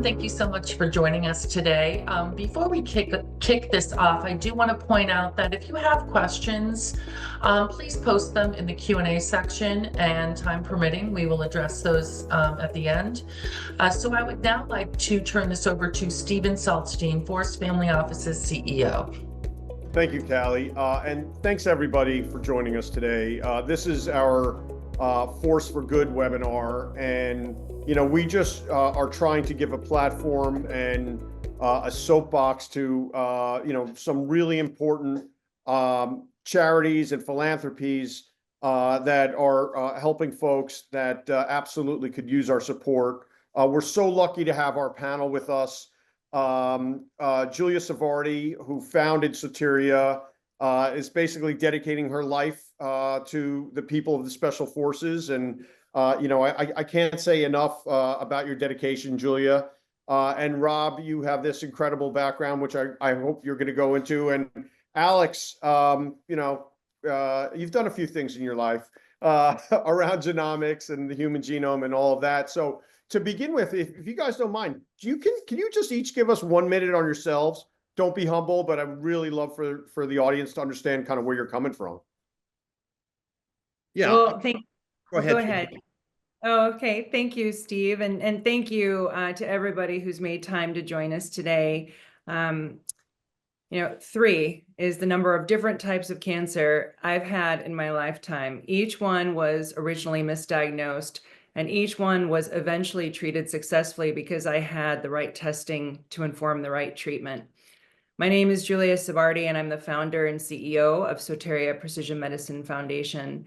everyone. Thank you so much for joining us today. Before we kick this off, I do want to point out that if you have questions, please post them in the Q&A section, and time permitting, we will address those at the end. So I would now like to turn this over to Steven Saltzstein, Force Family Office's CEO. Thank you, Callie, and thanks everybody for joining us today. This is our Force for Good webinar, and we just are trying to give a platform and a soapbox to some really important charities and philanthropies that are helping folks that absolutely could use our support. We're so lucky to have our panel with us. Julia Savardi, who founded Soteria, is basically dedicating her life to the people of the Special Forces. And, I can't say enough about your dedication, Julia. And Rob, you have this incredible background, which I hope you're going to go into. And Alex, you've done a few things in your life around genomics and the human genome and all of that. So to begin with, if you guys don't mind, can you just each give us 1 minute on yourselves? Don't be humble, but I would really love for the audience to understand kind of where you're coming from. Yeah. Well, Go ahead. Go ahead. Oh, okay. Thank you, Steve. And thank you to everybody who's made time to join us today. 3 is the number of different types of cancer I've had in my lifetime. Each one was originally misdiagnosed, and each one was eventually treated successfully because I had the right testing to inform the right treatment. My name is Julia Savardi, and I'm the founder and CEO of Soteria Precision Medicine Foundation.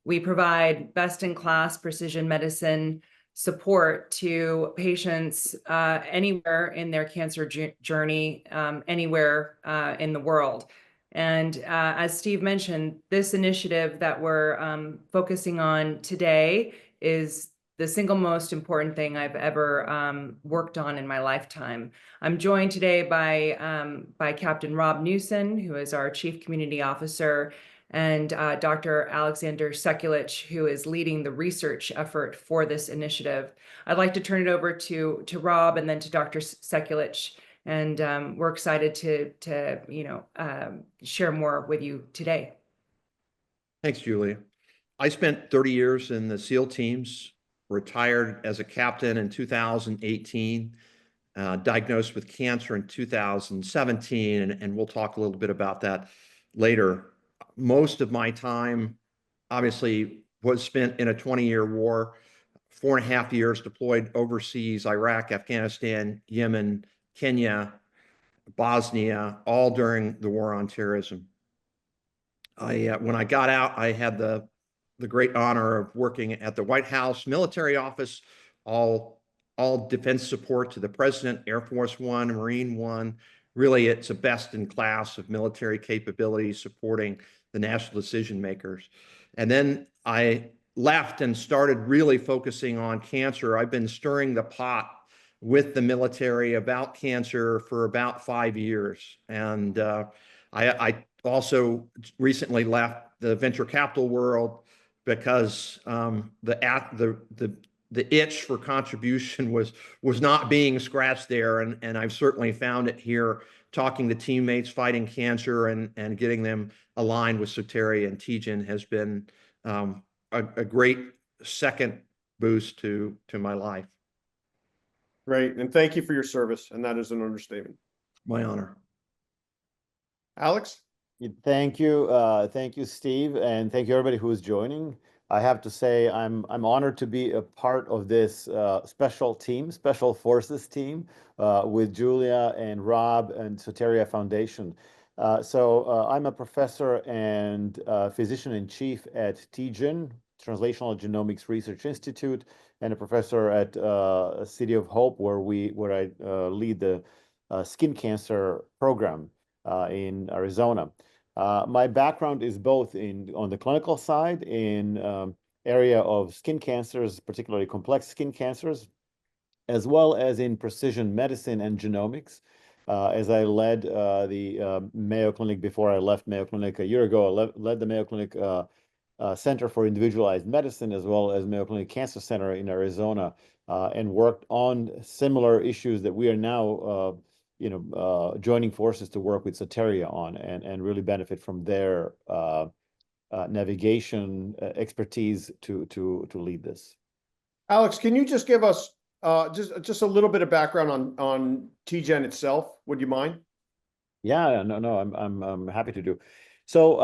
We provide best-in-class precision medicine support to patients anywhere in their cancer journey, anywhere in the world. And as Steve mentioned, this initiative that we're focusing on today is the single most important thing I've ever worked on in my lifetime. I'm joined today by Captain Rob Newson, who is our Chief Community Officer, and Dr. Alexander Sekulich, who is leading the research effort for this initiative. I'd like to turn it over to Rob and then to Dr. Sekulich, and we're excited to share more with you today. Thanks, Julia. I spent 30 years in the SEAL teams, retired as a captain in 2018, diagnosed with cancer in 2017, and we'll talk a little bit about that later. Most of my time, obviously, was spent in a 20-year war, 4.5 years deployed overseas, Iraq, Afghanistan, Yemen, Kenya, Bosnia, all during the war on terrorism. When I got out, I had the great honor of working at the White House military office, all defense support to the president, Air Force One, Marine One. Really, it's a best in class of military capabilities supporting the national decision makers. And then I left and started really focusing on cancer. I've been stirring the pot with the military about cancer for about 5 years. And I also recently left the venture capital world because the itch for contribution was not being scratched there, and I've certainly found it here, talking to teammates fighting cancer and getting them aligned with Soteria and TGen has been a great second boost to my life. Great, and thank you for your service, and that is an understatement. My honor. Alex? Thank you, Steve, and thank you everybody who is joining. I have to say I'm honored to be a part of this special forces team with Julia and Rob and Soteria Foundation. I'm a professor and physician-in-chief at TGen, Translational Genomics Research Institute, and a professor at City of Hope, where I lead the skin cancer program in Arizona. My background is both on the clinical side in area of skin cancers, particularly complex skin cancers, as well as in precision medicine and genomics. As I led the Mayo Clinic before I left Mayo Clinic a year ago, I led the Mayo Clinic Center for Individualized Medicine, as well as Mayo Clinic Cancer Center in Arizona, and worked on similar issues that we are now, joining forces to work with Soteria on, and really benefit from their navigation expertise to lead this. Alex, can you just give us just a little bit of background on TGen itself? Would you mind? Yeah, no, I'm happy to do. So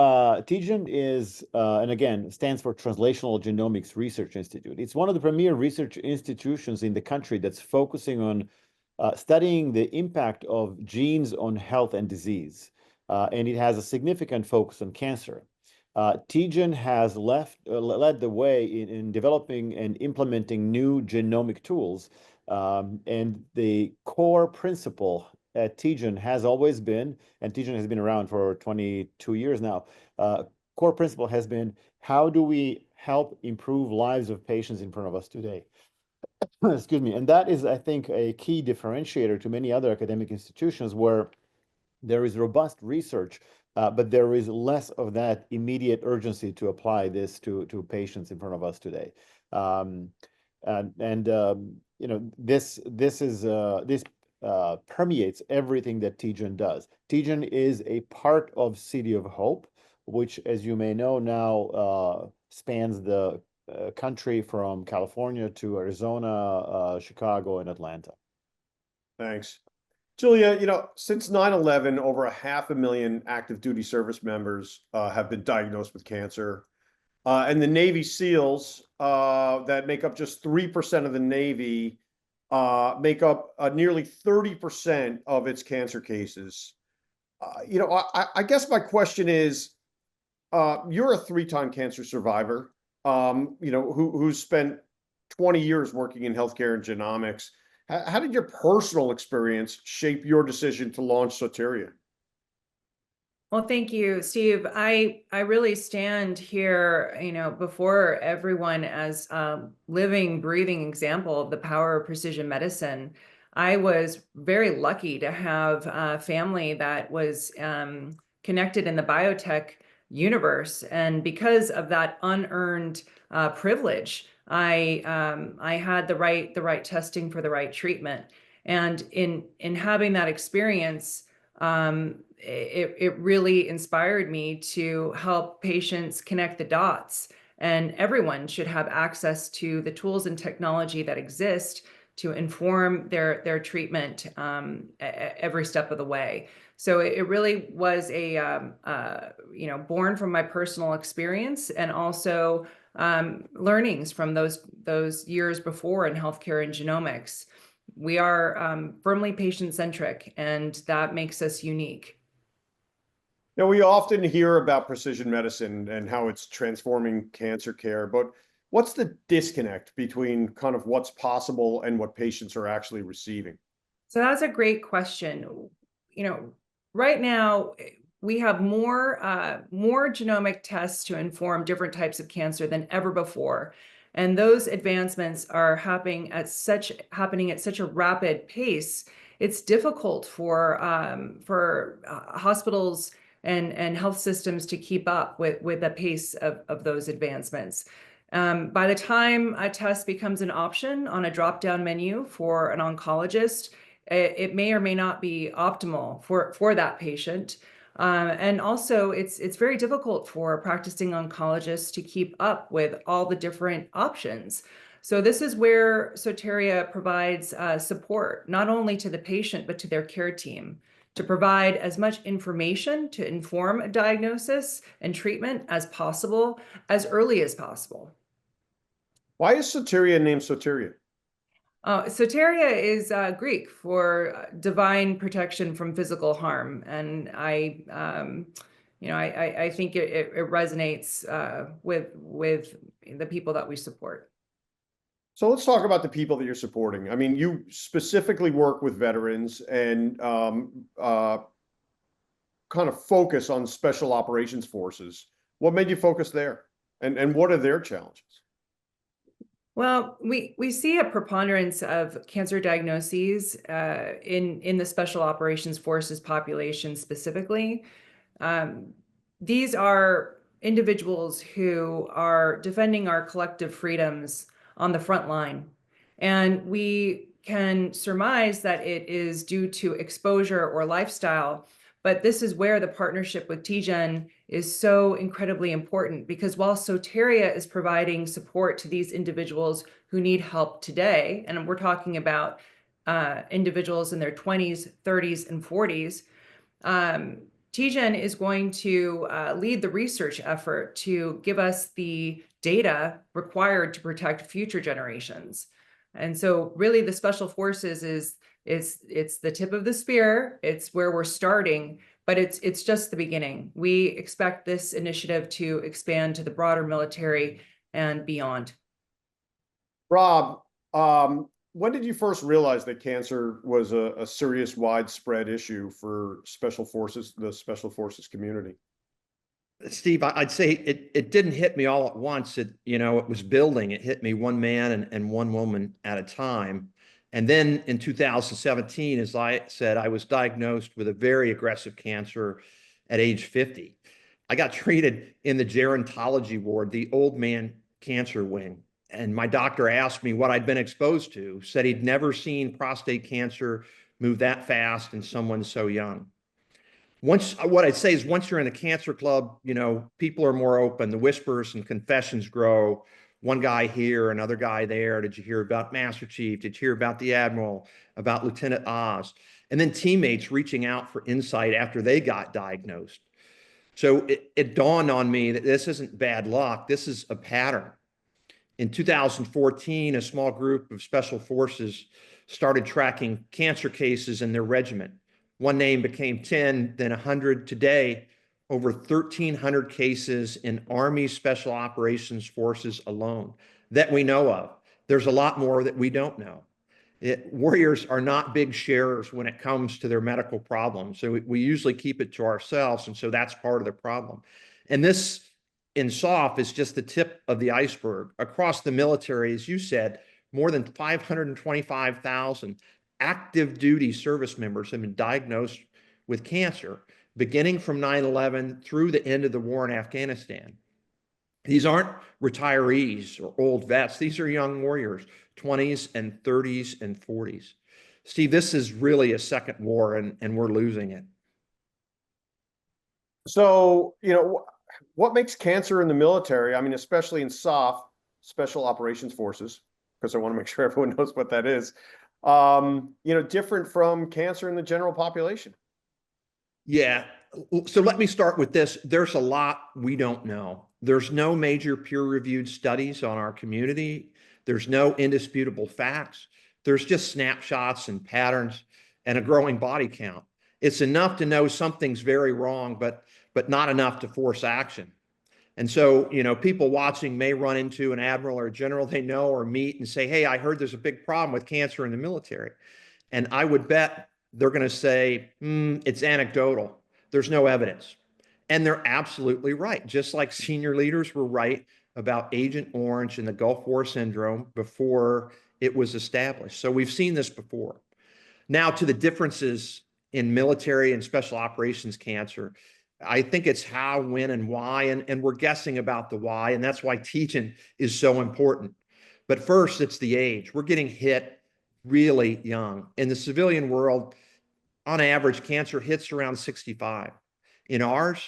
TGen is, and again, stands for Translational Genomics Research Institute. It's one of the premier research institutions in the country that's focusing on studying the impact of genes on health and disease. And it has a significant focus on cancer. TGen has led the way in developing and implementing new genomic tools. And the core principle at TGen has always been, and TGen has been around for 22 years now, core principle has been, how do we help improve lives of patients in front of us today? Excuse me. And that is, I think, a key differentiator to many other academic institutions where there is robust research, but there is less of that immediate urgency to apply this to patients in front of us today. This permeates everything that TGen does. TGen is a part of City of Hope, which, as you may know now, spans the country from California to Arizona, Chicago, and Atlanta. Thanks. Julia, since 9/11, over 500,000 active duty service members have been diagnosed with cancer. And the Navy SEALs that make up just 3% of the Navy make up nearly 30% of its cancer cases. I guess my question is, you're a 3-time cancer survivor, who's spent 20 years working in healthcare and genomics. How did your personal experience shape your decision to launch Soteria? Well, thank you, Steve. I really stand here, before everyone as a living, breathing example of the power of precision medicine. I was very lucky to have a family that was connected in the biotech universe, and because of that unearned privilege, I had the right testing for the right treatment, and in having that experience, it really inspired me to help patients connect the dots. And everyone should have access to the tools and technology that exist to inform their treatment every step of the way. So it really was born from my personal experience, and also learnings from those years before in healthcare and genomics. We are firmly patient-centric, and that makes us unique. Now, we often hear about precision medicine and how it's transforming cancer care, but what's the disconnect between kind of what's possible and what patients are actually receiving? So that's a great question. Right now we have more genomic tests to inform different types of cancer than ever before. And those advancements are happening at such a rapid pace. It's difficult for hospitals and health systems to keep up with the pace of those advancements. By the time a test becomes an option on a drop-down menu for an oncologist, it may or may not be optimal for that patient. And also, it's very difficult for practicing oncologists to keep up with all the different options. So this is where Soteria provides support, not only to the patient, but to their care team, to provide as much information to inform a diagnosis and treatment as possible, as early as possible. Why is Soteria named Soteria? Soteria is Greek for divine protection from physical harm, and I think it resonates with the people that we support. So let's talk about the people that you're supporting. I mean, you specifically work with veterans and kind of focus on special operations forces. What made you focus there, and what are their challenges? Well, we see a preponderance of cancer diagnoses in the Special Operations Forces population specifically. These are individuals who are defending our collective freedoms on the front line. And we can surmise that it is due to exposure or lifestyle, but this is where the partnership with TGen is so incredibly important, because while Soteria is providing support to these individuals who need help today, and we're talking about individuals in their 20s, 30s, and 40s, TGen is going to lead the research effort to give us the data required to protect future generations. And so really the Special Forces it's the tip of the spear. It's where we're starting, but it's just the beginning. We expect this initiative to expand to the broader military and beyond. Rob, when did you first realize that cancer was a serious, widespread issue for special forces, the special forces community? Steve, I'd say it didn't hit me all at once. It was building. It hit me one man and one woman at a time. And then in 2017, as I said, I was diagnosed with a very aggressive cancer at age 50. I got treated in the gerontology ward, the old man cancer wing. And my doctor asked me what I'd been exposed to, said he'd never seen prostate cancer move that fast in someone so young. What I'd say is once you're in a cancer club, people are more open. The whispers and confessions grow. One guy here, another guy there. Did you hear about Master Chief? Did you hear about the Admiral, about Lieutenant Oz? And then teammates reaching out for insight after they got diagnosed. So it dawned on me that this isn't bad luck. This is a pattern. In 2014, a small group of special forces started tracking cancer cases in their regiment. One name became 10, then 100. Today, over 1,300 cases in Army Special Operations Forces alone that we know of. There's a lot more that we don't know. Warriors are not big sharers when it comes to their medical problems. So we usually keep it to ourselves. And so that's part of the problem. And this in SOF is just the tip of the iceberg. Across the military, as you said, more than 525,000 active duty service members have been diagnosed with cancer, beginning from 9/11 through the end of the war in Afghanistan. These aren't retirees or old vets. These are young warriors, 20s and 30s and 40s. Steve, this is really a second war, and we're losing it. So, what makes cancer in the military, I mean, especially in SOF, Special Operations Forces, because I want to make sure everyone knows what that is, different from cancer in the general population? Yeah. So let me start with this. There's a lot we don't know. There's no major peer-reviewed studies on our community. There's no indisputable facts. There's just snapshots and patterns and a growing body count. It's enough to know something's very wrong, but not enough to force action. And so, people watching may run into an admiral or a general they know or meet and say, hey, I heard there's a big problem with cancer in the military. And I would bet they're going to say, it's anecdotal. There's no evidence. And they're absolutely right. Just like senior leaders were right about Agent Orange and the Gulf War syndrome before it was established. So we've seen this before. Now to the differences in military and special operations cancer. I think it's how, when, and why, and we're guessing about the why, and that's why teaching is so important. But first, it's the age. We're getting hit really young. In the civilian world, on average, cancer hits around 65. In ours,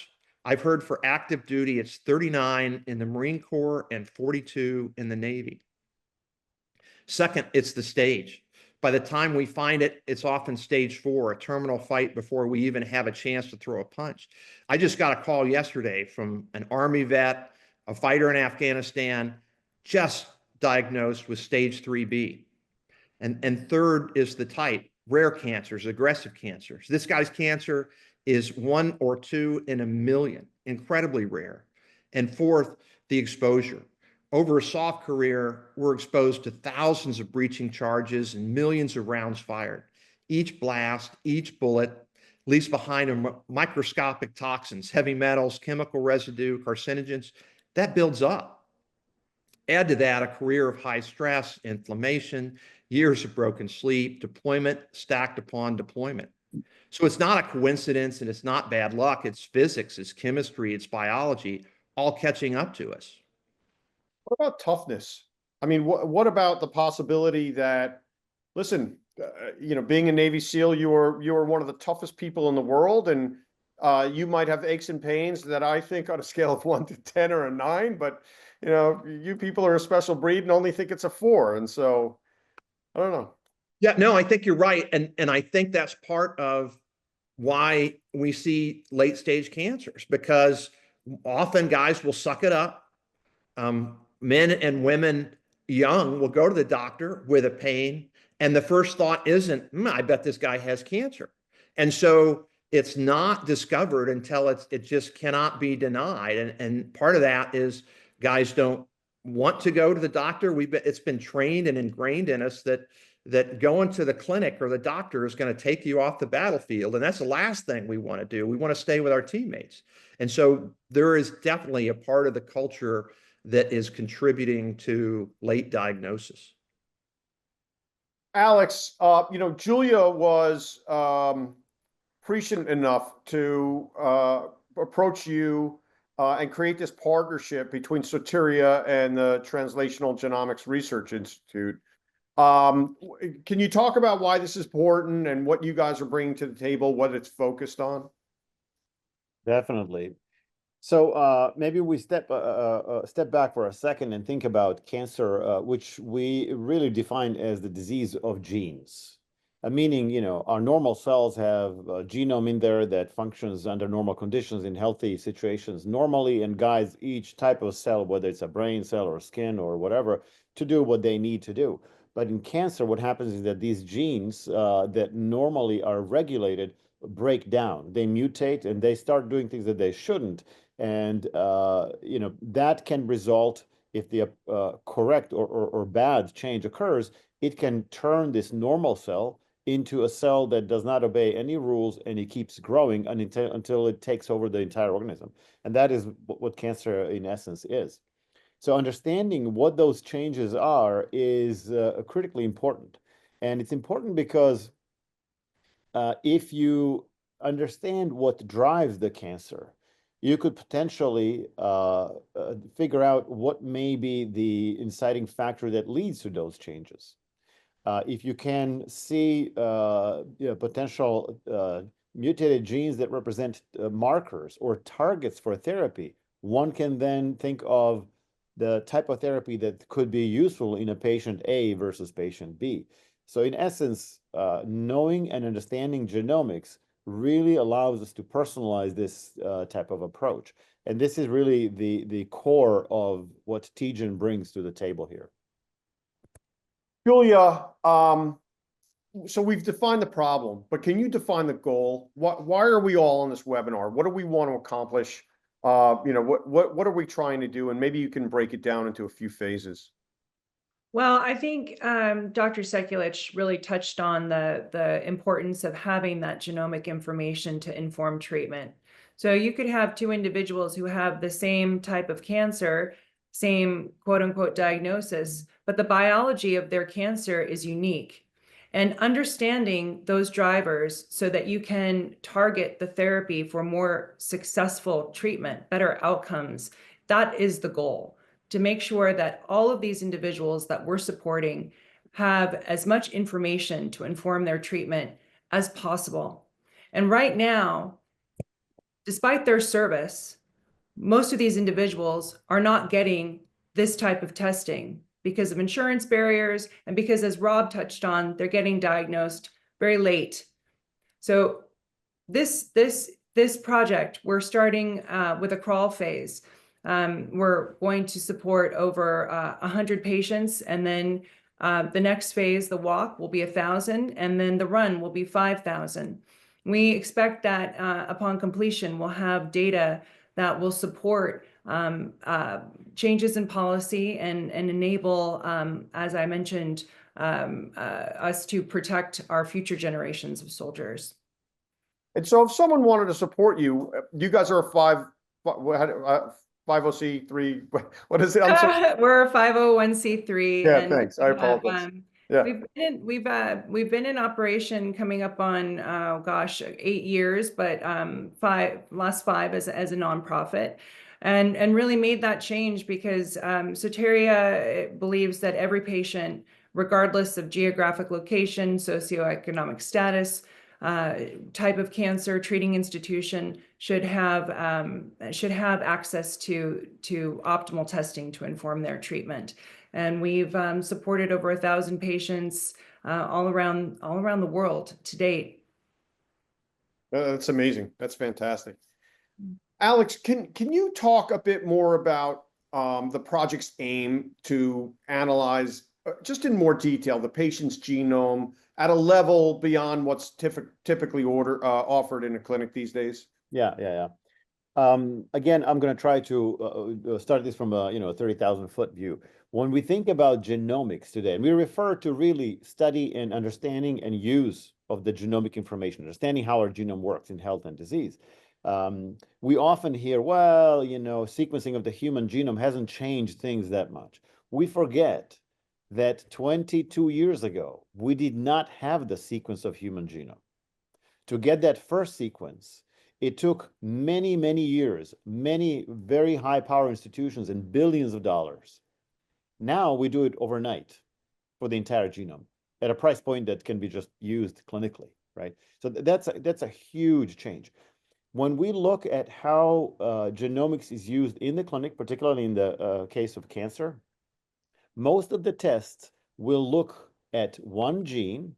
I've heard for active duty, it's 39 in the Marine Corps and 42 in the Navy. Second, it's the stage. By the time we find it, it's often stage 4, a terminal fight before we even have a chance to throw a punch. I just got a call yesterday from an Army vet, a fighter in Afghanistan, just diagnosed with stage 3B. And third is the type, rare cancers, aggressive cancers. This guy's cancer is 1 or 2 in a million, incredibly rare. And fourth, the exposure. Over a SOF career, we're exposed to thousands of breaching charges and millions of rounds fired. Each blast, each bullet leaves behind them microscopic toxins, heavy metals, chemical residue, carcinogens. That builds up. Add to that a career of high stress, inflammation, years of broken sleep, deployment stacked upon deployment. So it's not a coincidence and it's not bad luck. It's physics, it's chemistry, it's biology, all catching up to us. What about toughness? I mean, what about the possibility that, listen, being a Navy SEAL, you are one of the toughest people in the world, and you might have aches and pains that I think on a scale of 1 to 10 or a 9, but you people are a special breed and only think it's a 4, and so I don't know. Yeah, no, I think you're right, and I think that's part of why we see late stage cancers, because often guys will suck it up. Men and women young will go to the doctor with a pain, and the first thought isn't, I bet this guy has cancer. And so it's not discovered until it just cannot be denied. And part of that is guys don't want to go to the doctor. It's been trained and ingrained in us that going to the clinic or the doctor is going to take you off the battlefield. And that's the last thing we want to do. We want to stay with our teammates. And so there is definitely a part of the culture that is contributing to late diagnosis. Alex, Julia was prescient enough to approach you and create this partnership between Soteria and the Translational Genomics Research Institute. Can you talk about why this is important and what you guys are bringing to the table, what it's focused on? Definitely. So maybe we step back for a second and think about cancer, which we really define as the disease of genes. Meaning, our normal cells have a genome in there that functions under normal conditions in healthy situations normally and guides each type of cell, whether it's a brain cell or skin or whatever, to do what they need to do. But in cancer, what happens is that these genes that normally are regulated break down. They mutate and they start doing things that they shouldn't. And that can result, if the correct or bad change occurs, it can turn this normal cell into a cell that does not obey any rules, and it keeps growing until it takes over the entire organism. And that is what cancer in essence is. So understanding what those changes are is critically important. And it's important because if you understand what drives the cancer, you could potentially figure out what may be the inciting factor that leads to those changes. If you can see potential mutated genes that represent markers or targets for therapy, one can then think of the type of therapy that could be useful in a patient A versus patient B. So in essence, knowing and understanding genomics really allows us to personalize this type of approach. And this is really the core of what TGen brings to the table here. Julia, so we've defined the problem, but can you define the goal? Why are we all on this webinar? What do we want to accomplish? What are we trying to do? And maybe you can break it down into a few phases. Well, I think Dr. Sekulich really touched on the importance of having that genomic information to inform treatment. So you could have two individuals who have the same type of cancer, same quote unquote diagnosis, but the biology of their cancer is unique. And understanding those drivers so that you can target the therapy for more successful treatment, better outcomes, that is the goal. To make sure that all of these individuals that we're supporting have as much information to inform their treatment as possible. And right now, despite their service, most of these individuals are not getting this type of testing because of insurance barriers and because, as Rob touched on, they're getting diagnosed very late. So this project, we're starting with a crawl phase. We're going to support over 100 patients, and then the next phase, the walk, will be 1,000, and then the run will be 5,000. We expect that upon completion, we'll have data that will support changes in policy and enable, as I mentioned, us to protect our future generations of soldiers. And so if someone wanted to support you, you guys are a 50C3, what is it? I'm sorry. We're a 501c3. Yeah, and thanks. I apologize. Yeah. We've been in operation coming up on 8 years, but last 5 as a nonprofit. and really made that change because Soteria believes that every patient, regardless of geographic location, socioeconomic status, type of cancer, treating institution, should have access to optimal testing to inform their treatment. And we've supported over 1,000 patients all around the world to date. That's amazing. That's fantastic. Alex, can you talk a bit more about the project's aim to analyze, just in more detail, the patient's genome at a level beyond what's typically offered in a clinic these days? Yeah. Again, I'm going to try to start this from a 30,000-foot view. When we think about genomics today, and we refer to really study and understanding and use of the genomic information, understanding how our genome works in health and disease. We often hear, well, sequencing of the human genome hasn't changed things that much. We forget that 22 years ago, we did not have the sequence of human genome. To get that first sequence, it took many, many years, many very high power institutions and billions of dollars. Now we do it overnight for the entire genome at a price point that can be just used clinically, right? So that's a huge change. When we look at how genomics is used in the clinic, particularly in the case of cancer, most of the tests will look at one gene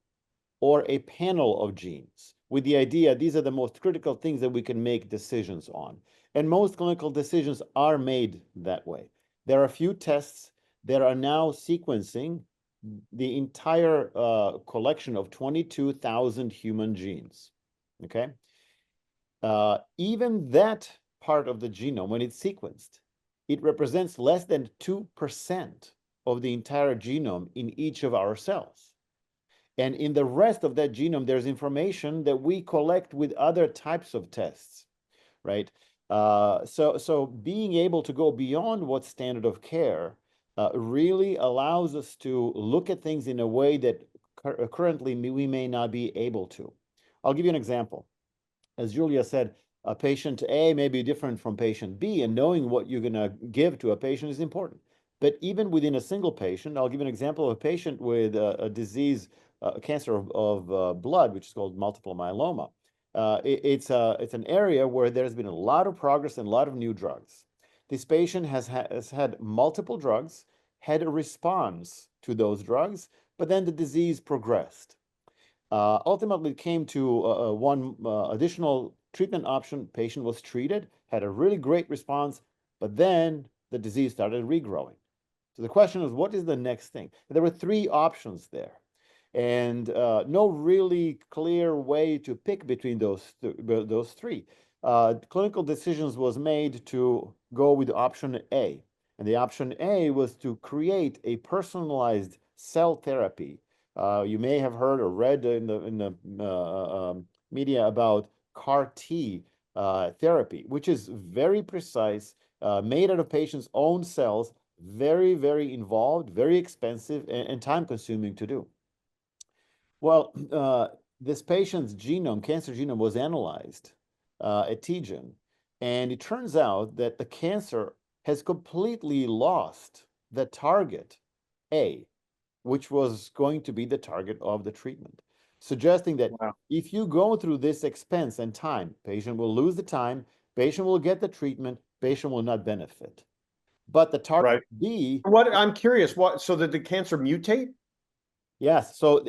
or a panel of genes with the idea these are the most critical things that we can make decisions on. And most clinical decisions are made that way. There are a few tests that are now sequencing the entire collection of 22,000 human genes, okay? Even that part of the genome, when it's sequenced, it represents less than 2% of the entire genome in each of our cells. And in the rest of that genome, there's information that we collect with other types of tests, right? So being able to go beyond what's standard of care really allows us to look at things in a way that currently we may not be able to. I'll give you an example. As Julia said, a patient A may be different from patient B, and knowing what you're going to give to a patient is important. But even within a single patient, I'll give you an example of a patient with a disease, cancer of blood, which is called multiple myeloma. It's an area where there's been a lot of progress and a lot of new drugs. This patient has had multiple drugs, had a response to those drugs, but then the disease progressed. Ultimately, it came to one additional treatment option. Patient was treated, had a really great response, but then the disease started regrowing. So the question was, what is the next thing? There were three options there, and no really clear way to pick between those three. Clinical decisions was made to go with option A, and the option A was to create a personalized cell therapy. You may have heard or read in the media about CAR T therapy, which is very precise, made out of patients' own cells, very, very involved, very expensive, and time-consuming to do. Well, this patient's genome, cancer genome, was analyzed at TGen, and it turns out that the cancer has completely lost the target A, which was going to be the target of the treatment, suggesting that if you go through this expense and time, patient will lose the time, patient will get the treatment, patient will not benefit. But the target B... I'm curious, so did the cancer mutate? Yes. So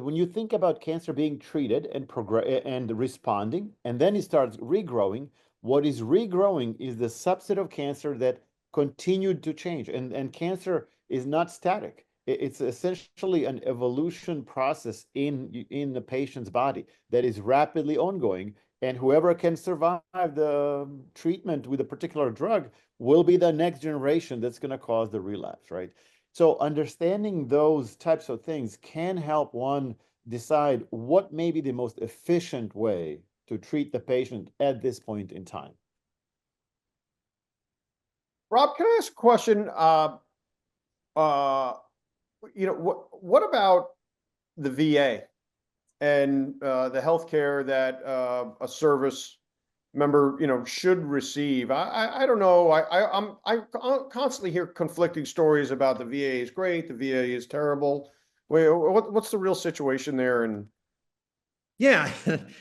when you think about cancer being treated and responding, and then it starts regrowing, what is regrowing is the subset of cancer that continued to change. And cancer is not static. It's essentially an evolution process in the patient's body that is rapidly ongoing. And whoever can survive the treatment with a particular drug will be the next generation that's going to cause the relapse, right? So understanding those types of things can help one decide what may be the most efficient way to treat the patient at this point in time. Rob, can I ask a question? What about the VA and the healthcare that a service, member, should receive? I don't know. I constantly hear conflicting stories about the VA is great, the VA is terrible. Wait, what's the real situation there? And Yeah,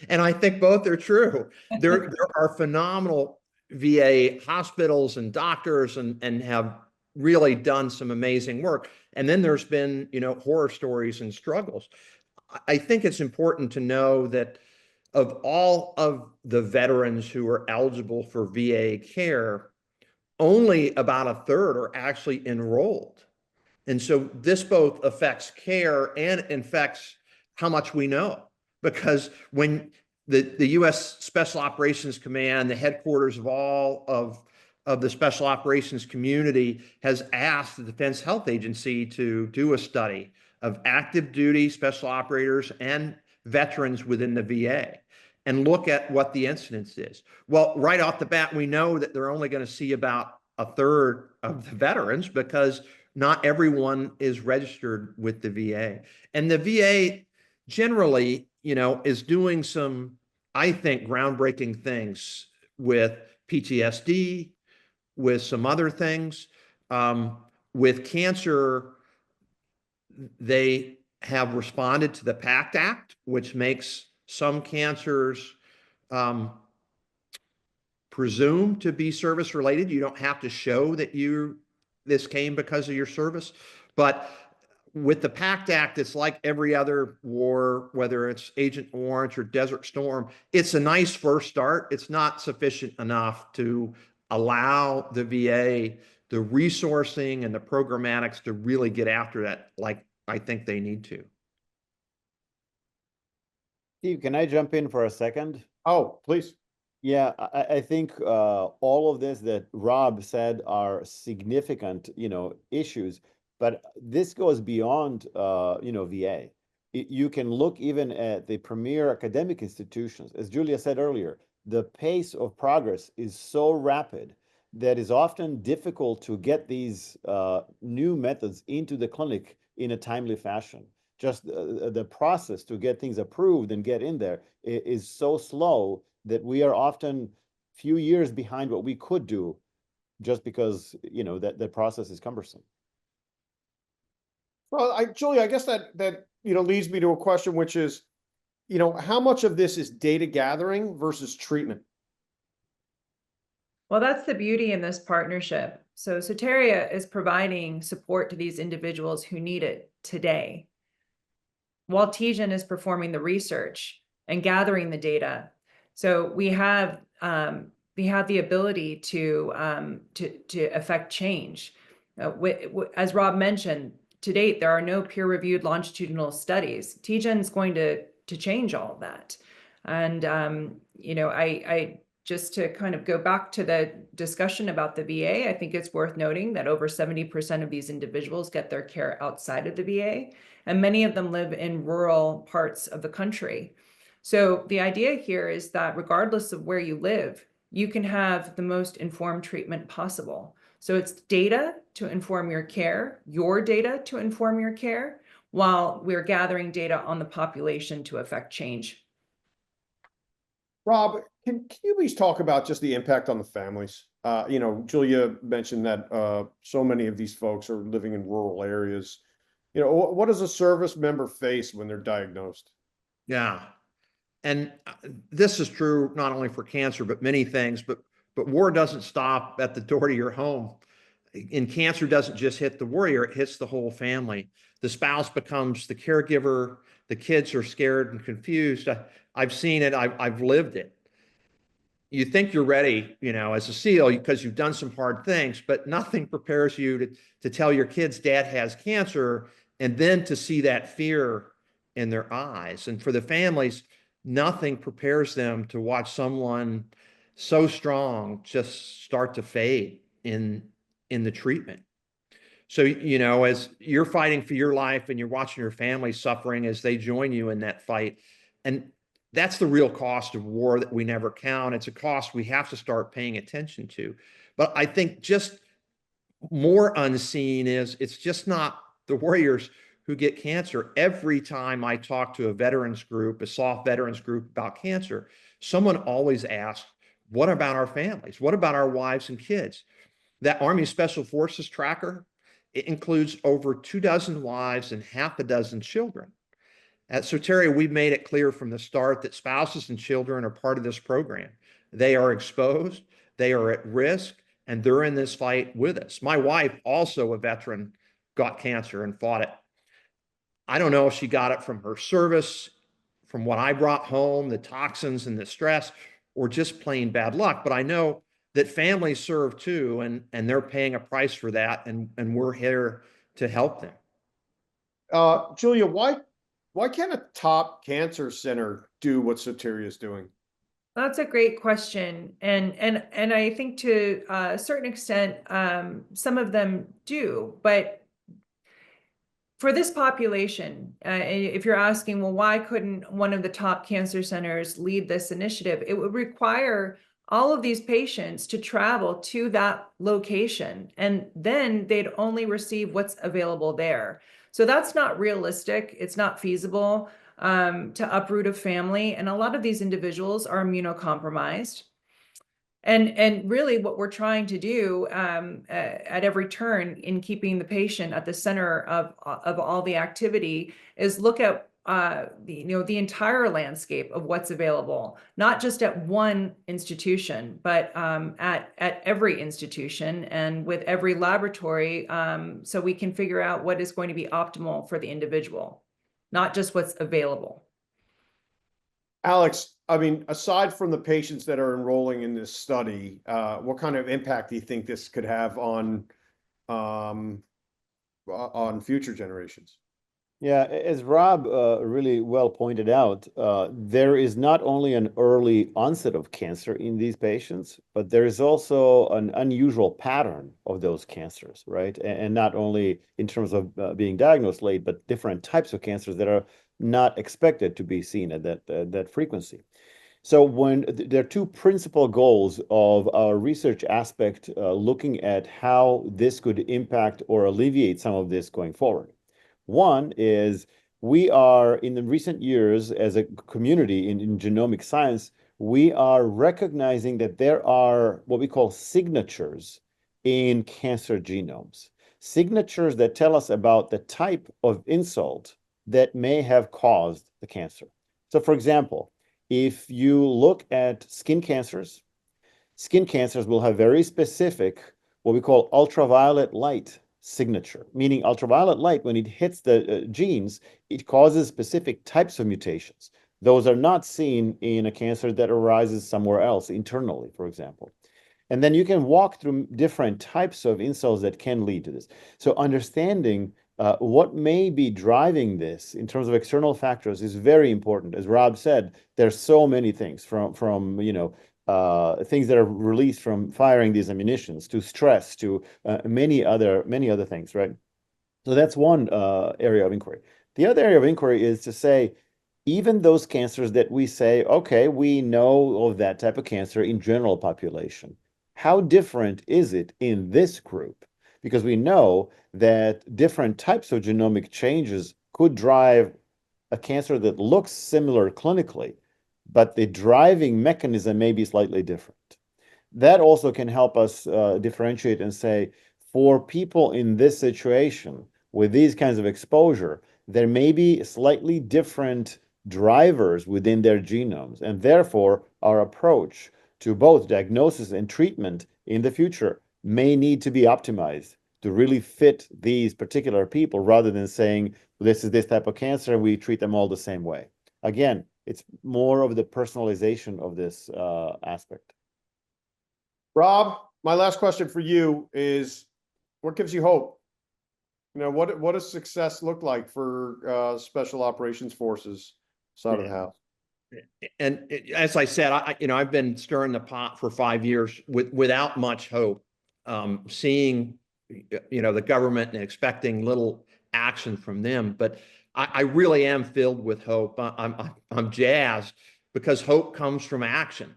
and I think both are true. There are phenomenal VA hospitals and doctors and have really done some amazing work. And then there's been, horror stories and struggles. I think it's important to know that of all of the veterans who are eligible for VA care, only about a third are actually enrolled. And so this both affects care and affects how much we know. Because when the U.S. Special Operations Command, the headquarters of all of the special operations community, has asked the Defense Health Agency to do a study of active duty special operators and veterans within the VA and look at what the incidence is. Well, right off the bat, we know that they're only going to see about a third of the veterans because not everyone is registered with the VA. And the VA generally, is doing some, I think, groundbreaking things with PTSD, with some other things. With cancer, they have responded to the PACT Act, which makes some cancers presumed to be service related. You don't have to show that this came because of your service. But with the PACT Act, it's like every other war, whether it's Agent Orange or Desert Storm. It's a nice first start. It's not sufficient enough to allow the VA the resourcing and the programmatics to really get after that like I think they need to. Steve, can I jump in for a second? oh, please. Yeah, I think all of this that Rob said are significant, issues, but this goes beyond, VA. You can look even at the premier academic institutions. As Julia said earlier, the pace of progress is so rapid that it's often difficult to get these new methods into the clinic in a timely fashion. Just the process to get things approved and get in there is so slow that we are often few years behind what we could do just because, that the process is cumbersome. Well, Julia, I guess that leads me to a question, which is, how much of this is data gathering versus treatment? Well, that's the beauty in this partnership. So Soteria is providing support to these individuals who need it today, while TGen is performing the research and gathering the data. So we have the ability to affect change. As Rob mentioned, to date there are no peer-reviewed longitudinal studies. TGen is going to change all of that, and I just to kind of go back to the discussion about the VA, I think it's worth noting that over 70% of these individuals get their care outside of the VA, and many of them live in rural parts of the country. So the idea here is that regardless of where you live, you can have the most informed treatment possible. So it's data to inform your care, your data to inform your care, while we're gathering data on the population to affect change. Rob, can you please talk about just the impact on the families? Julia mentioned that so many of these folks are living in rural areas. What does a service member face when they're diagnosed? Yeah. And this is true not only for cancer, but many things, but war doesn't stop at the door to your home. And cancer doesn't just hit the warrior, it hits the whole family. The spouse becomes the caregiver. The kids are scared and confused. I've seen it. I've lived it. You think you're ready, as a SEAL because you've done some hard things, but nothing prepares you to tell your kids dad has cancer and then to see that fear in their eyes. And for the families, nothing prepares them to watch someone so strong just start to fade in the treatment. So, as you're fighting for your life and you're watching your family suffering as they join you in that fight, and that's the real cost of war that we never count. It's a cost we have to start paying attention to. But I think just more unseen is it's just not the warriors who get cancer. Every time I talk to a veterans group, a soft veterans group about cancer, someone always asks, What about our families? What about our wives and kids? That Army Special Forces tracker, it includes over 24 wives and half a dozen children. At Soteria, we've made it clear from the start that spouses and children are part of this program. They are exposed, they are at risk, and they're in this fight with us. My wife, also a veteran, got cancer and fought it. I don't know if she got it from her service, from what I brought home, the toxins and the stress, or just plain bad luck. But I know that families serve too, and they're paying a price for that, and we're here to help them. Julia, why can't a top cancer center do what Soteria is doing? That's a great question, and I think to a certain extent, some of them do, but for this population, if you're asking, well, why couldn't one of the top cancer centers lead this initiative? It would require all of these patients to travel to that location, and then they'd only receive what's available there. So that's not realistic. It's not feasible to uproot a family. And a lot of these individuals are immunocompromised. And really what we're trying to do at every turn in keeping the patient at the center of all the activity is look at the entire landscape of what's available, not just at one institution, but at every institution and with every laboratory, so we can figure out what is going to be optimal for the individual, not just what's available. Alex, I mean, aside from the patients that are enrolling in this study, what kind of impact do you think this could have on future generations? Yeah, as Rob really well pointed out, there is not only an early onset of cancer in these patients, but there is also an unusual pattern of those cancers, right? And not only in terms of being diagnosed late, but different types of cancers that are not expected to be seen at that frequency. So when there are two principal goals of our research aspect, looking at how this could impact or alleviate some of this going forward. One is we are in the recent years as a community in genomic science, we are recognizing that there are what we call signatures in cancer genomes. Signatures that tell us about the type of insult that may have caused the cancer. So for example, if you look at skin cancers will have very specific, what we call ultraviolet light signature, meaning ultraviolet light, when it hits the genes, it causes specific types of mutations. Those are not seen in a cancer that arises somewhere else internally, for example. And then you can walk through different types of insults that can lead to this. So understanding what may be driving this in terms of external factors is very important. As Rob said, there's so many things from things that are released from firing these ammunitions to stress to many other things, right? So that's one area of inquiry. The other area of inquiry is to say, even those cancers that we say, okay, we know of that type of cancer in general population, how different is it in this group? Because we know that different types of genomic changes could drive a cancer that looks similar clinically, but the driving mechanism may be slightly different. That also can help us differentiate and say, for people in this situation with these kinds of exposure, there may be slightly different drivers within their genomes, and therefore our approach to both diagnosis and treatment in the future may need to be optimized to really fit these particular people, rather than saying, this is this type of cancer, we treat them all the same way. Again, it's more of the personalization of this aspect. Rob, my last question for you is, what gives you hope? You know, what does success look like for Special Operations Forces side of the house? And as I said, I've been stirring the pot for 5 years without much hope, seeing, the government and expecting little action from them. But I really am filled with hope. I'm jazzed because hope comes from action.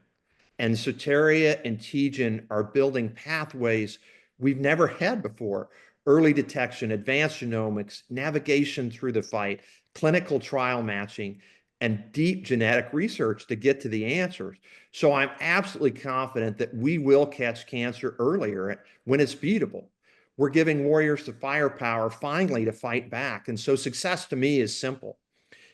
And Soteria and TGen are building pathways we've never had before. Early detection, advanced genomics, navigation through the fight, clinical trial matching, and deep genetic research to get to the answers. So I'm absolutely confident that we will catch cancer earlier when it's beatable. We're giving warriors the firepower finally to fight back. And so success to me is simple.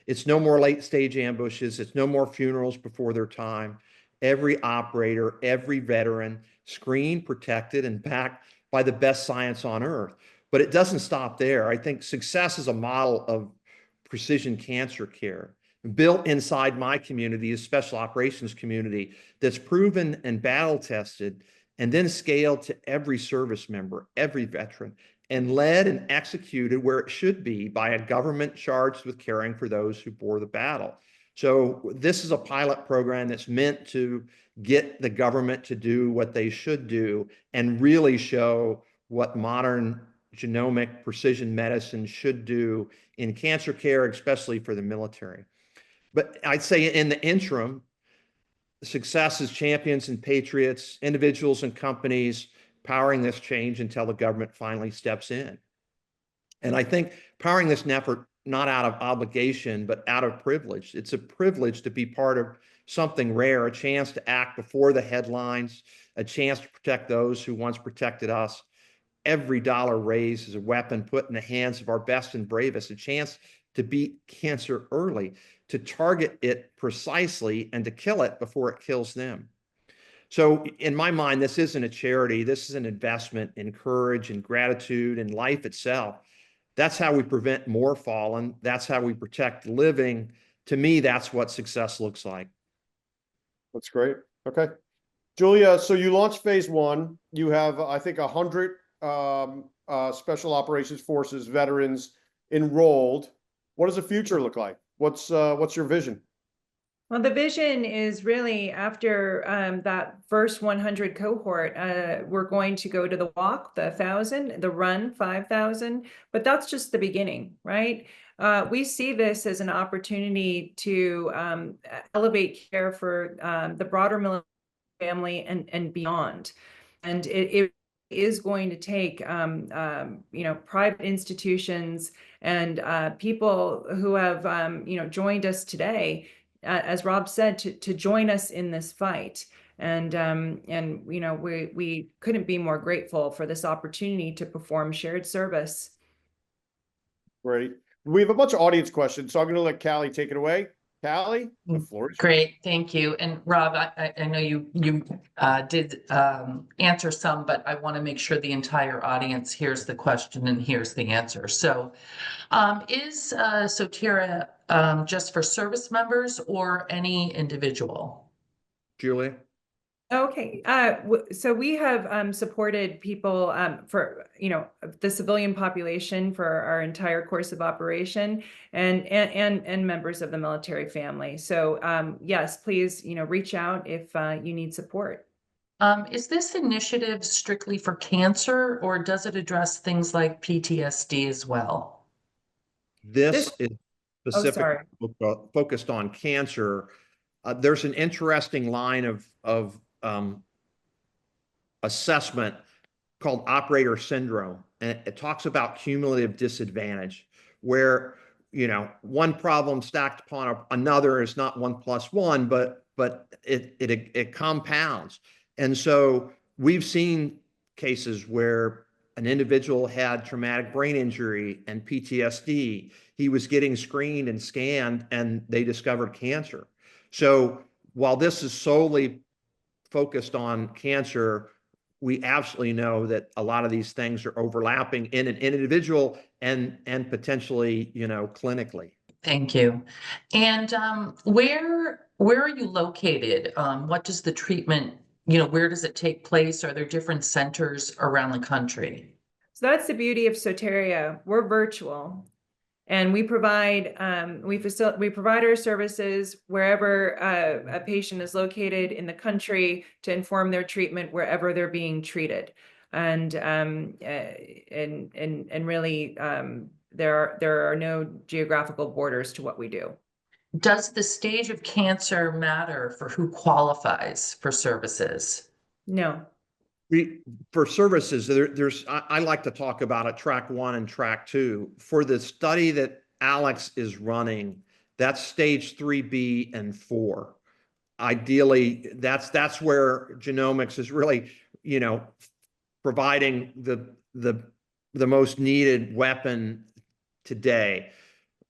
It's no more late stage ambushes. It's no more funerals before their time. Every operator, every veteran screened, protected, and backed by the best science on earth. But it doesn't stop there. I think success is a model of precision cancer care built inside my community, a special operations community that's proven and battle tested, and then scaled to every service member, every veteran, and led and executed where it should be by a government charged with caring for those who bore the battle. So this is a pilot program that's meant to get the government to do what they should do and really show what modern genomic precision medicine should do in cancer care, especially for the military. But I'd say in the interim, success is champions and patriots, individuals and companies powering this change until the government finally steps in. And I think powering this effort, not out of obligation, but out of privilege. It's a privilege to be part of something rare, a chance to act before the headlines, a chance to protect those who once protected us. Every dollar raised is a weapon put in the hands of our best and bravest, a chance to beat cancer early, to target it precisely, and to kill it before it kills them. So in my mind, this isn't a charity. This is an investment in courage and gratitude and life itself. That's how we prevent more fallen. That's how we protect living. To me, that's what success looks like. That's great. Okay. Julia, so you launched phase one. You have, I think, 100 special operations forces veterans enrolled. What does the future look like? What's your vision? Well, the vision is really after that first 100 cohort, we're going to go to the walk, the 1,000, the run, 5,000, but that's just the beginning, right? We see this as an opportunity to elevate care for the broader military family and beyond. And it is going to take private institutions and people who have joined us today, as Rob said, to join us in this fight. And we couldn't be more grateful for this opportunity to perform shared service. Great. We have a bunch of audience questions, so I'm going to let Callie take it away. Callie, the floor is yours. Great, thank you. And Rob, I know you did answer some, but I want to make sure the entire audience hears the question and hears the answer. So is Soteria just for service members or any individual? Julia? Okay, so we have supported people for the civilian population for our entire course of operation, and members of the military family. So yes, please reach out if you need support. Is this initiative strictly for cancer, or does it address things like PTSD as well? This is Oh, specifically sorry. focused on cancer. There's an interesting line of assessment called operator syndrome, and it talks about cumulative disadvantage, where one problem stacked upon another is not 1 + 1, but it compounds. And so we've seen cases where an individual had traumatic brain injury and PTSD. He was getting screened and scanned, and they discovered cancer. So while this is solely focused on cancer, we absolutely know that a lot of these things are overlapping in an individual and potentially, clinically. Thank you. And where are you located? What does the treatment, where does it take place? Are there different centers around the country? So that's the beauty of Soteria. We're virtual. And we provide our services wherever a patient is located in the country to inform their treatment wherever they're being treated, and really there are no geographical borders to what we do. Does the stage of cancer matter for who qualifies for services? No. For services, I like to talk about it, track 1 and track 2. For the study that Alex is running, That's stage 3B and 4. Ideally, that's where genomics is really, providing the most needed weapon today.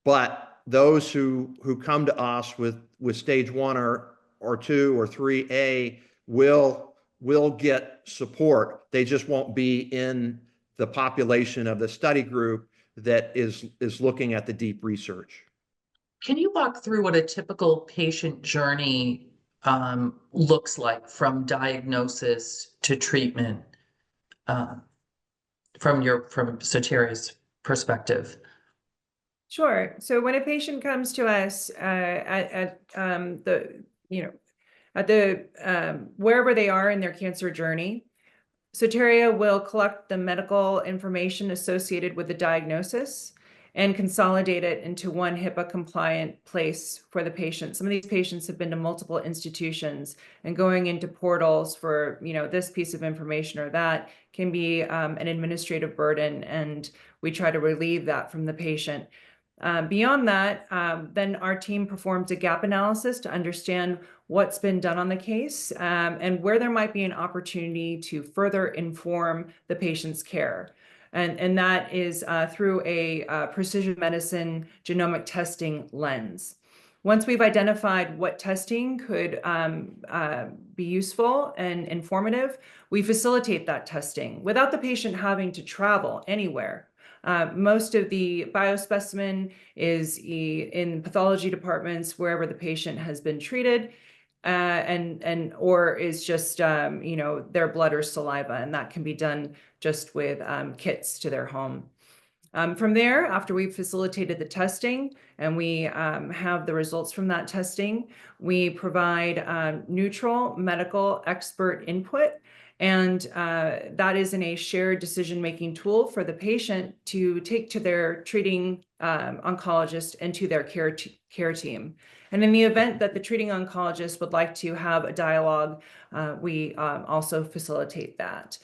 But those who come to us with stage 1 or 2 or 3A will get support. They just won't be in the population of the study group that is looking at the deep research. Can you walk through what a typical patient journey looks like from diagnosis to treatment from Soteria's perspective? Sure. So when a patient comes to us wherever they are in their cancer journey, Soteria will collect the medical information associated with the diagnosis and consolidate it into one HIPAA compliant place for the patient. Some of these patients have been to multiple institutions, and going into portals for, this piece of information or that can be an administrative burden, and we try to relieve that from the patient. Beyond that, then our team performs a gap analysis to understand what's been done on the case and where there might be an opportunity to further inform the patient's care. And that is through a precision medicine genomic testing lens. Once we've identified what testing could be useful and informative, we facilitate that testing without the patient having to travel anywhere. Most of the biospecimen is in pathology departments wherever the patient has been treated, or is just their blood or saliva, and that can be done just with kits to their home. From there, after we've facilitated the testing and we have the results from that testing, we provide neutral medical expert input. And that is in a shared decision-making tool for the patient to take to their treating oncologist and to their care team. And in the event that the treating oncologist would like to have a dialogue, we also facilitate that.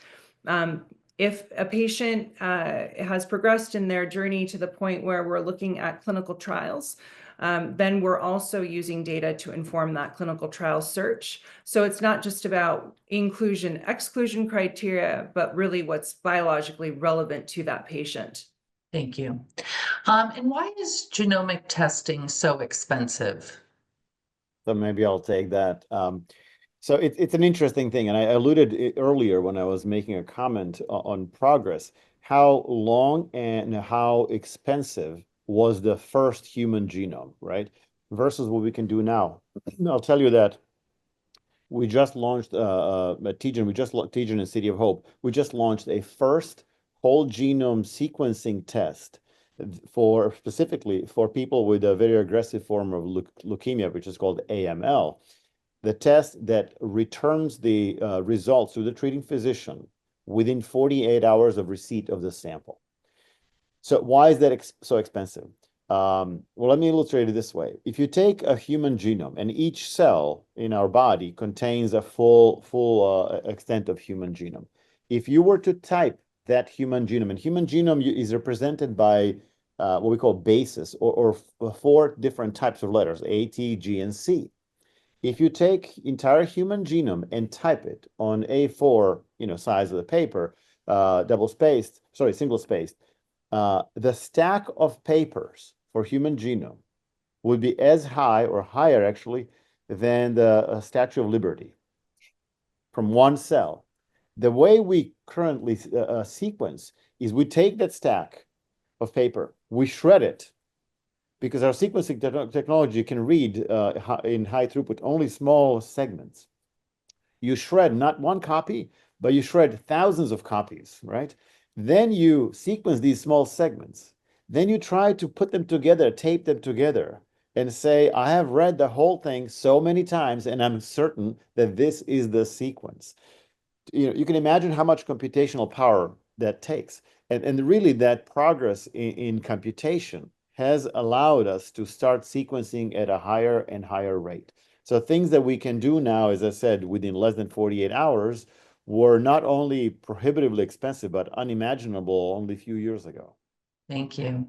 If a patient has progressed in their journey to the point where we're looking at clinical trials, then we're also using data to inform that clinical trial search. So it's not just about inclusion, exclusion criteria, but really what's biologically relevant to that patient. Thank you. And why is genomic testing so expensive? So maybe I'll take that. So it's an interesting thing, and I alluded earlier when I was making a comment on progress, how long and how expensive was the first human genome, right? Versus what we can do now. I'll tell you that we just launched at TGen, TGen and City of Hope, we just launched a first whole genome sequencing test specifically for people with a very aggressive form of leukemia, which is called AML. The test that returns the results to the treating physician within 48 hours of receipt of the sample. So why is that so expensive? Well, let me illustrate it this way. If you take a human genome, and each cell in our body contains a full extent of human genome. If you were to type that human genome, and human genome is represented by what we call bases, or 4 different types of letters, A, T, G, and C. If you take entire human genome and type it on A4, size of the paper, single spaced, the stack of papers for human genome would be as high or higher actually than the Statue of Liberty from one cell. The way we currently sequence is we take that stack of paper, we shred it, because our sequencing technology can read in high throughput only small segments. You shred not one copy, but you shred thousands of copies, right? Then you sequence these small segments. Then you try to put them together, tape them together, and say, I have read the whole thing so many times, and I'm certain that this is the sequence. You can imagine how much computational power that takes. And really that progress in computation has allowed us to start sequencing at a higher and higher rate. So things that we can do now, as I said, within less than 48 hours, were not only prohibitively expensive, but unimaginable only a few years ago. Thank you.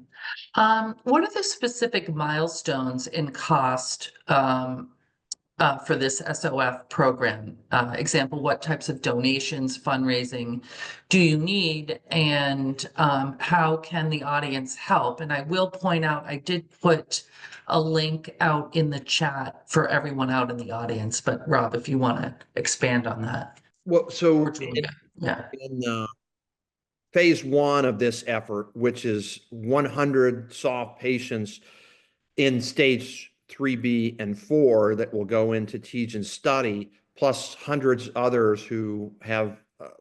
What are the specific milestones in cost for this SOF program? Example, what types of donations, fundraising do you need, and how can the audience help? And I will point out, I did put a link out in the chat for everyone out in the audience, but Rob, if you want to expand on that. Well, so Or Julia. Yeah. in phase one of this effort, which is 100 soft patients in stage 3B and 4 that will go into TGen study, plus hundreds others who have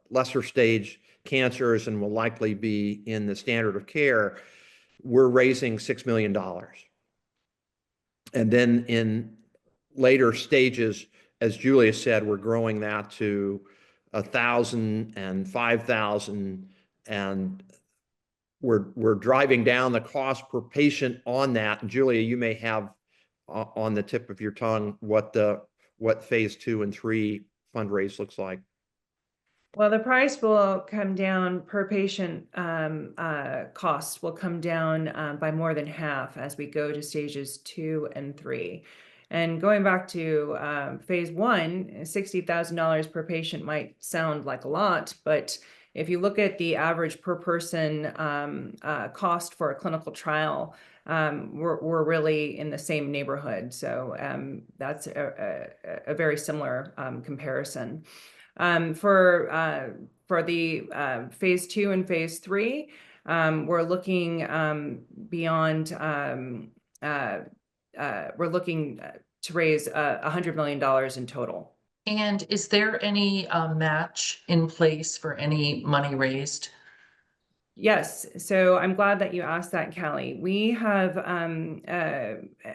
lesser stage cancers and will likely be in the standard of care, we're raising $6 million. And then in later stages, as Julia said, we're growing that to 1,000 and 5,000, and we're driving down the cost per patient on that. And Julia, you may have on the tip of your tongue what phase 2 and 3 fundraise looks like. Well, the price will come down per patient. Costs will come down by more than half as we go to stages 2 and 3. And going back to phase 1, $60,000 per patient might sound like a lot, but if you look at the average per person cost for a clinical trial, we're really in the same neighborhood. So that's a very similar comparison. For the phase 2 and phase 3, we're looking beyond. We're looking to raise $100 million in total. And is there any match in place for any money raised? Yes, so I'm glad that you asked that, Callie. We have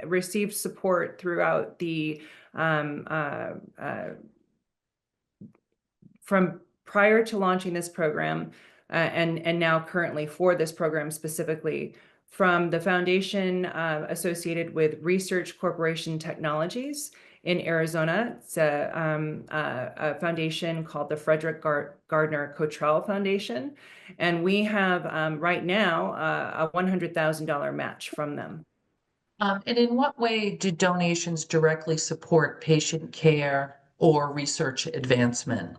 received support throughout the from prior to launching this program and now currently for this program specifically from the foundation associated with Research Corporation Technologies in Arizona. It's a foundation called the Frederick Gardner Cottrell Foundation. And we have right now a $100,000 match from them. And in what way do donations directly support patient care or research advancement?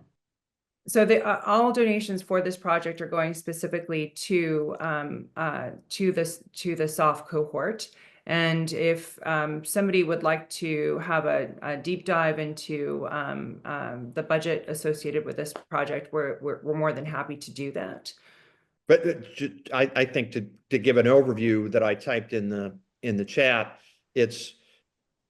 So all donations for this project are going specifically to the soft cohort. And if somebody would like to have a deep dive into the budget associated with this project, we're more than happy to do that. But I think to give an overview that I typed in the chat, it's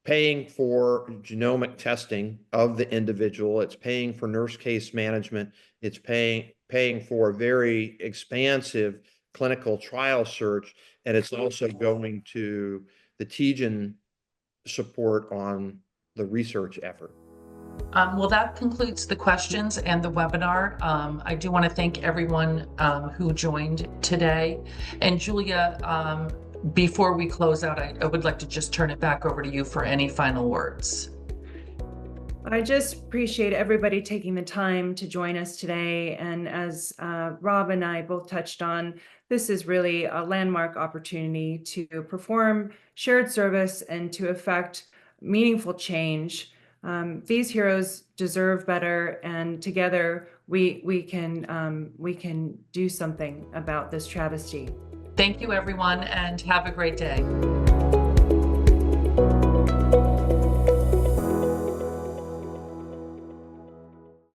paying for genomic testing of the individual. It's paying for nurse case management. It's paying for a very expansive clinical trial search. And it's also going to the TGen support on the research effort. Well, that concludes the questions and the webinar. I do want to thank everyone who joined today. And Julia, before we close out, I would like to just turn it back over to you for any final words. I just appreciate everybody taking the time to join us today. And as Rob and I both touched on, this is really a landmark opportunity to perform shared service and to effect meaningful change. These heroes deserve better, and together we can do something about this travesty. Thank you, everyone, and have a great day.